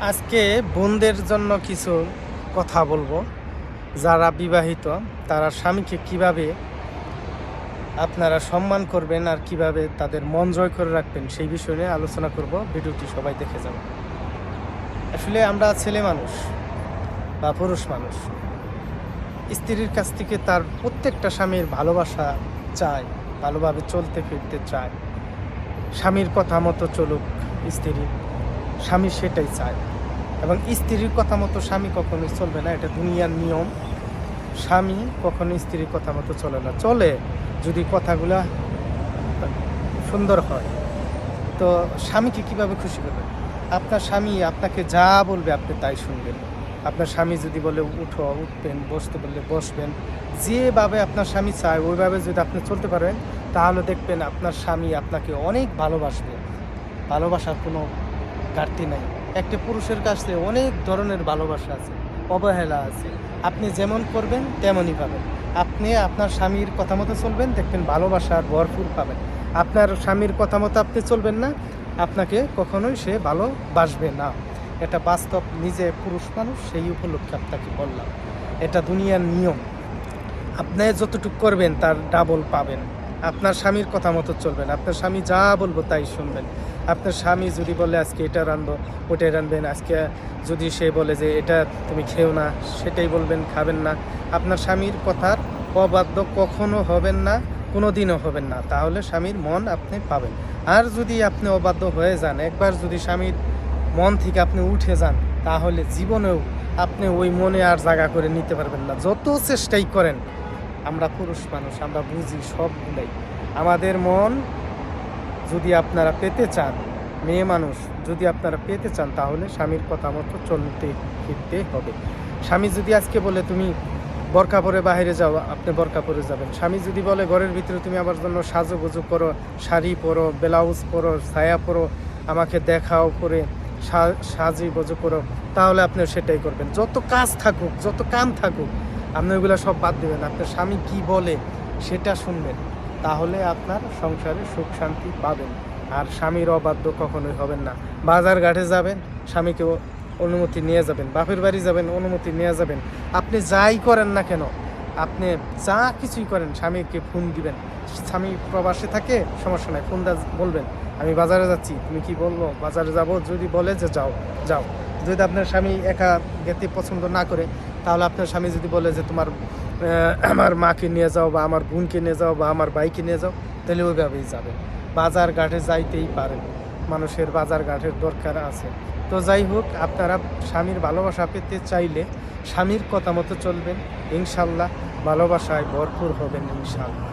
আজকে বোনদের জন্য কিছু কথা বলবো। যারা বিবাহিত তারা স্বামীকে কিভাবে আপনারা সম্মান করবেন আর কিভাবে তাদের মন জয় করে রাখবেন সেই বিষয় নিয়ে আলোচনা করব। ভিডিওটি সবাই দেখে যাবেন। আসলে আমরা ছেলে মানুষ বা পুরুষ মানুষ স্ত্রীর কাছ থেকে তার প্রত্যেকটা স্বামীর ভালোবাসা চায়, ভালোভাবে চলতে ফিরতে চায়, স্বামীর কথা মতো চলুক স্ত্রী, স্বামী সেটাই চায়। এবং স্ত্রীর কথা মতো স্বামী কখনোই চলবে না, এটা দুনিয়ার নিয়ম। স্বামী কখনো স্ত্রীর কথা মতো চলে না, চলে যদি কথাগুলো সুন্দর হয়। তো স্বামীকে কিভাবে খুশি করবেন? আপনার স্বামী আপনাকে যা বলবে আপনি তাই শুনবেন। আপনার স্বামী যদি বলে উঠো, উঠবেন, বসতে বললে বসবেন। যেভাবে আপনার স্বামী চায় ওইভাবে যদি আপনি চলতে পারেন, তাহলে দেখবেন আপনার স্বামী আপনাকে অনেক ভালোবাসবে। ভালোবাসার কোনো ঘাটতি নাই। একটা পুরুষের কাছে অনেক ধরনের ভালোবাসা আছে, অবহেলা আছে। আপনি যেমন করবেন তেমনই পাবেন। আপনি আপনার স্বামীর কথা মতো চলবেন, দেখবেন ভালোবাসার ভরপুর পাবেন। আপনার স্বামীর কথা মতো আপনি চলবেন না, আপনাকে কখনোই সে ভালোবাসবে না। এটা বাস্তব, নিজে পুরুষ মানুষ সেই উপলক্ষে আপনাকে বললাম। এটা দুনিয়ার নিয়ম। আপনি যতটুকু করবেন তার ডাবল পাবেন। আপনার স্বামীর কথা মতো চলবেন, আপনার স্বামী যা বলবো তাই শুনবেন। আপনার স্বামী যদি বলে আজকে এটা রাঁধবো, ওটাই রাঁধবেন। আজকে যদি সে বলে যে এটা তুমি খেও না, সেটাই বলবেন, খাবেন না। আপনার স্বামীর কথার অবাধ্য কখনো হবেন না, কোনো দিনও হবেন না। তাহলে স্বামীর মন আপনি পাবেন। আর যদি আপনি অবাধ্য হয়ে যান, একবার যদি স্বামীর মন থেকে আপনি উঠে যান, তাহলে জীবনেও আপনি ওই মনে আর জায়গা করে নিতে পারবেন না, যত চেষ্টাই করেন। আমরা পুরুষ মানুষ, আমরা বুঝি সবগুলাই। আমাদের মন যদি আপনারা পেতে চান, মেয়ে মানুষ যদি আপনারা পেতে চান, তাহলে স্বামীর কথা মতো চলতে ফিরতে হবে। স্বামী যদি আজকে বলে তুমি বোরকা পরে বাইরে যাও, আপনি বোরকা পরে যাবেন। স্বামী যদি বলে ঘরের ভিতরে তুমি আমার জন্য সাজুগুজু করো, শাড়ি পরো, ব্লাউজ পরো, ছায়া পরো, আমাকে দেখাও করে সাজি গুজু করো, তাহলে আপনি সেটাই করবেন। যত কাজ থাকুক, যত কাম থাকুক, আপনি ওইগুলো সব বাদ দেবেন। আপনার স্বামী কি বলে সেটা শুনবেন, তাহলে আপনার সংসারে সুখ শান্তি পাবেন। আর স্বামীর অবাধ্য কখনোই হবেন না। বাজার ঘাটে যাবেন, স্বামীকে অনুমতি নিয়ে যাবেন। বাপের বাড়ি যাবেন, অনুমতি নিয়ে যাবেন। আপনি যাই করেন না কেন, আপনি যা কিছুই করেন, স্বামীকে ফোন দিবেন। স্বামী প্রবাসে থাকে, সমস্যা নাই, ফোন বলবেন আমি বাজারে যাচ্ছি, তুমি কি বলবো বাজারে যাব। যদি বলে যে যাও যাও। যদি আপনার স্বামী একা যেতে পছন্দ না করে, তাহলে আপনার স্বামী যদি বলে যে তোমার আমার মাকে নিয়ে যাও, বা আমার বোনকে নিয়ে যাও, বা আমার ভাইকে নিয়ে যাও, তাহলে ওইভাবেই যাবে। বাজার ঘাটে যাইতেই পারেন, মানুষের বাজার ঘাটের দরকার আছে। তো যাই হোক, আপনারা স্বামীর ভালোবাসা পেতে চাইলে স্বামীর কথা মতো চলবেন, ইনশাল্লাহ ভালোবাসায় ভরপুর হবেন ইনশাল্লাহ।